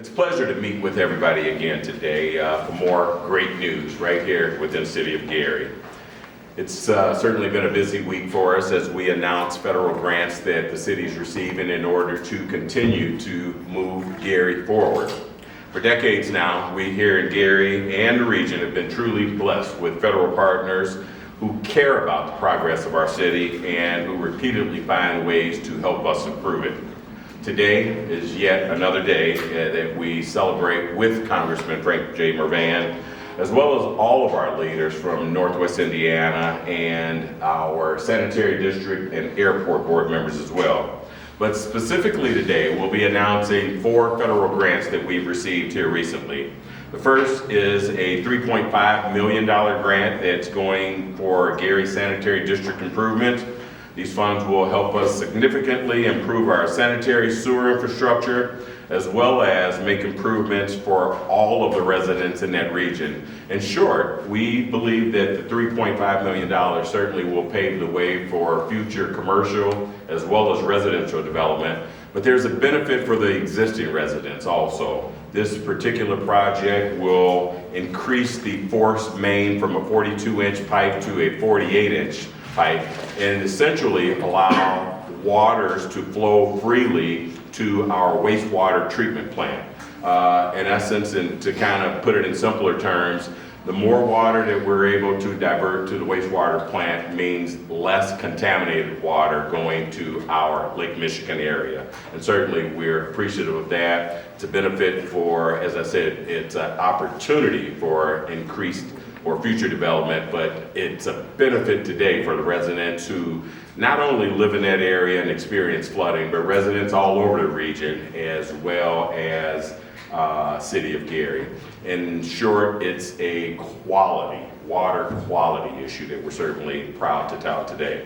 It's a pleasure to meet with everybody again today for more great news right here within the city of Gary. It's certainly been a busy week for us as we announce federal grants that the city is receiving in order to continue to move Gary forward. For decades now, we here in Gary and the region have been truly blessed with federal partners who care about the progress of our city and who repeatedly find ways to help us improve it. Today is yet another day that we celebrate with Congressman Trent Mrvan, as well as all of our leaders from Northwest Indiana and our sanitary district and airport board members as well. But specifically today, we'll be announcing 4 federal grants that we've received here recently. The first is a $3.5 million grant that's going for Gary sanitary district improvement. These funds will help us significantly improve our sanitary sewer infrastructure, as well as make improvements for all of the residents in that region. In short, we believe that the $3.5 million certainly will pave the way for future commercial as well as residential development, but there's a benefit for the existing residents also. This particular project will increase the forced main from a 42-inch pipe to a 48-inch pipe and essentially allow waters to flow freely to our wastewater treatment plant. In essence, and to kind of put it in simpler terms, the more water that we're able to divert to the wastewater plant means less contaminated water going to our Lake Michigan area. And certainly we're appreciative of that. It's a benefit for, as I said, it's an opportunity for increased or future development, but it's a benefit today for the residents who not only live in that area and experience flooding, but residents all over the region as well as city of Gary. In short, it's a water quality issue that we're certainly proud to tout today.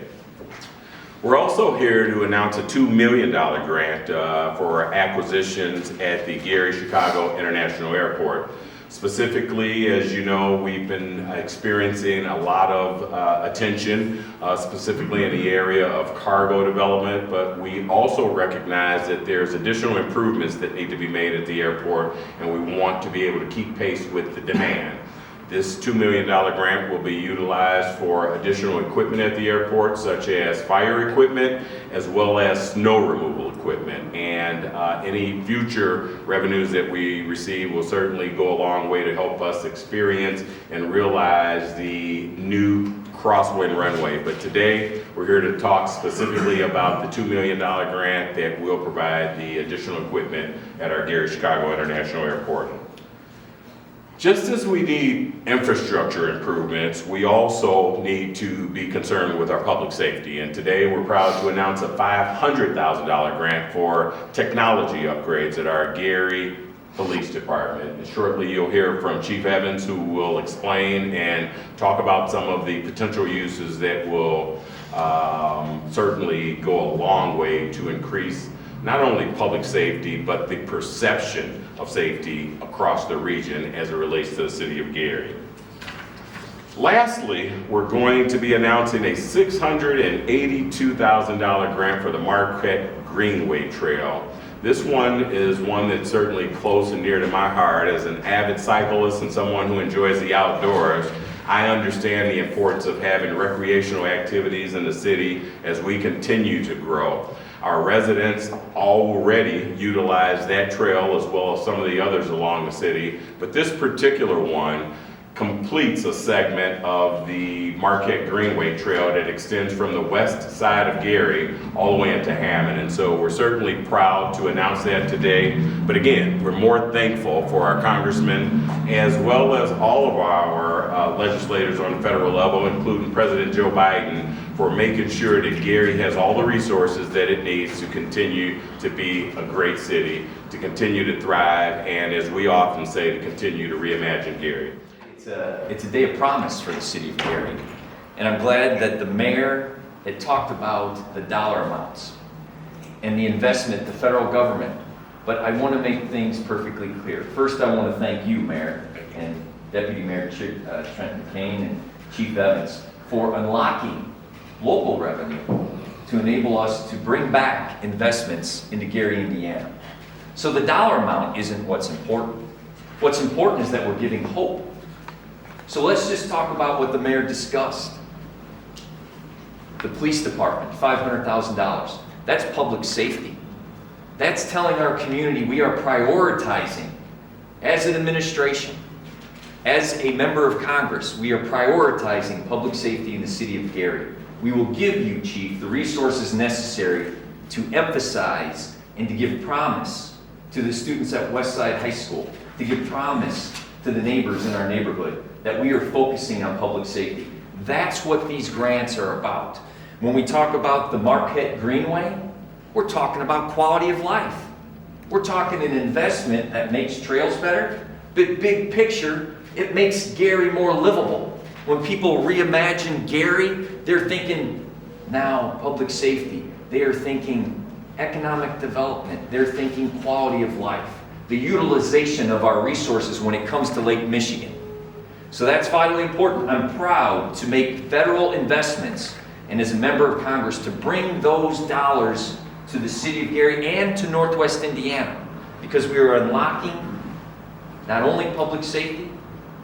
We're also here to announce a $2 million grant for acquisitions at the Gary-Chicago International Airport. Specifically, as you know, we've been experiencing a lot of attention, specifically in the area of cargo development, but we also recognize that there's additional improvements that need to be made at the airport, and we want to be able to keep pace with the demand. This $2 million grant will be utilized for additional equipment at the airport, such as fire equipment, as well as snow removal equipment. And any future revenues that we receive will certainly go a long way to help us experience and realize the new crosswind runway. But today, we're here to talk specifically about the $2 million grant that will provide the additional equipment at our Gary-Chicago International Airport. Just as we need infrastructure improvements, we also need to be concerned with our public safety. And today we're proud to announce a $500,000 grant for technology upgrades at our Gary Police Department. And shortly you'll hear from Chief Evans, who will explain and talk about some of the potential uses that will certainly go a long way to increase not only public safety, but the perception of safety across the region as it relates to the city of Gary. Lastly, we're going to be announcing a $682,000 grant for the Marquette Greenway Trail. This one is one that's certainly close and near to my heart. As an avid cyclist and someone who enjoys the outdoors, I understand the importance of having recreational activities in the city as we continue to grow. Our residents already utilize that trail as well as some of the others along the city, but this particular one completes a segment of the Marquette Greenway Trail that extends from the west side of Gary all the way into Hammond. And so we're certainly proud to announce that today. But again, we're more thankful for our congressmen as well as all of our legislators on the federal level, including President Joe Biden, for making sure that Gary has all the resources that it needs to continue to be a great city, to continue to thrive, and as we often say, to continue to reimagine Gary. It's a day of promise for the city of Gary, and I'm glad that the mayor had talked about the dollar amounts and the investment, the federal government, but I want to make things perfectly clear. First, I want to thank you, Mayor, and Deputy Mayor Trent McCain and Chief Evans for unlocking local revenue to enable us to bring back investments into Gary, Indiana. So the dollar amount isn't what's important. What's important is that we're giving hope. So let's just talk about what the mayor discussed. The police department, $500,000. That's public safety. That's telling our community we are prioritizing, as an administration, as a member of Congress, we are prioritizing public safety in the city of Gary. We will give you, Chief, the resources necessary to emphasize and to give promise to the students at Westside High School, to give promise to the neighbors in our neighborhood that we are focusing on public safety. That's what these grants are about. When we talk about the Marquette Greenway, we're talking about quality of life. We're talking an investment that makes trails better, but big picture, it makes Gary more livable. When people reimagine Gary, they're thinking now public safety. They are thinking economic development. They're thinking quality of life. The utilization of our resources when it comes to Lake Michigan. So that's vitally important. I'm proud to make federal investments and as a member of Congress to bring those dollars to the city of Gary and to Northwest Indiana, because we are unlocking not only public safety,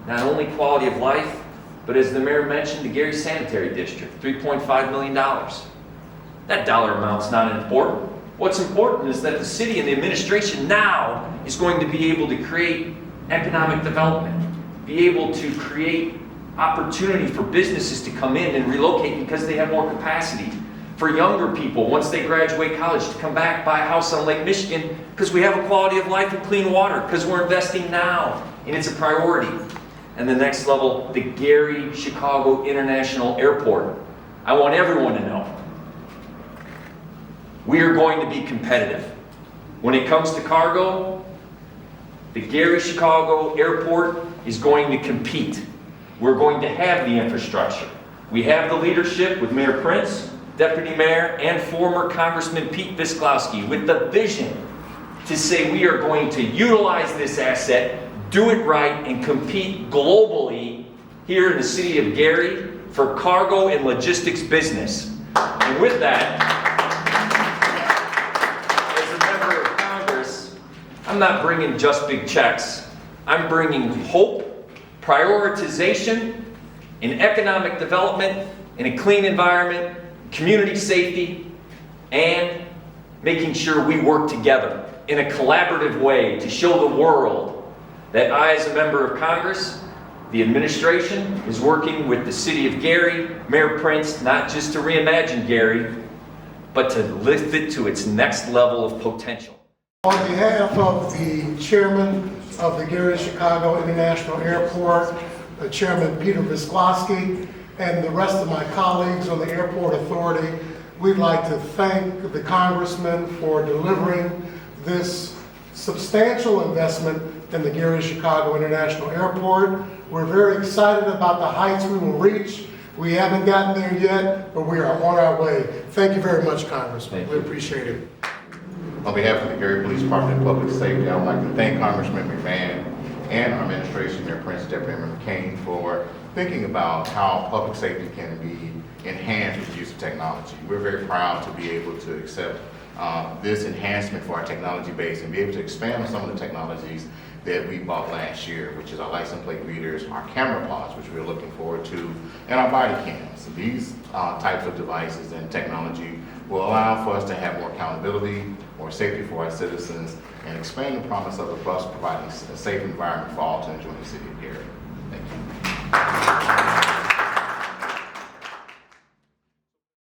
not only quality of life, but as the mayor mentioned, the Gary Sanitary District, $3.5 million. That dollar amount's not important. What's important is that the city and the administration now is going to be able to create economic development, be able to create opportunity for businesses to come in and relocate because they have more capacity. For younger people, once they graduate college, to come back, buy a house on Lake Michigan because we have a quality of life and clean water, because we're investing now and it's a priority. And the next level, the Gary-Chicago International Airport. I want everyone to know we are going to be competitive. When it comes to cargo, the Gary-Chicago Airport is going to compete. We're going to have the infrastructure. We have the leadership with Mayor Prince, Deputy Mayor, and former Congressman Pete Visklowski with the vision to say we are going to utilize this asset, do it right, and compete globally here in the city of Gary for cargo and logistics business. And with that, as a member of Congress, I'm not bringing just big checks. I'm bringing hope, prioritization, in economic development, in a clean environment, community safety, and making sure we work together in a collaborative way to show the world that I, as a member of Congress, the administration is working with the city of Gary, Mayor Prince, not just to reimagine Gary, but to lift it to its next level of potential. On behalf of the chairman of the Gary-Chicago International Airport, Chairman Peter Visklowski, and the rest of my colleagues on the Airport Authority, we'd like to thank the Congressman for delivering this substantial investment in the Gary-Chicago International Airport. We're very excited about the heights we will reach. We haven't gotten there yet, but we are on our way. Thank you very much, Congressman. We appreciate it. On behalf of the Gary Police Department of Public Safety, I would like to thank Congressman Mrvan and our administration, Mayor Prince, Deputy Mayor McCain, for thinking about how public safety can be enhanced with the use of technology. We're very proud to be able to accept this enhancement for our technology base and be able to expand on some of the technologies that we bought last year, which is our license plate readers, our camera pods, which we're looking forward to, and our body cams. These types of devices and technology will allow for us to have more accountability, more safety for our citizens, and expand the promise of the bus providing a safe environment for all to enjoy the city of Gary. Thank you.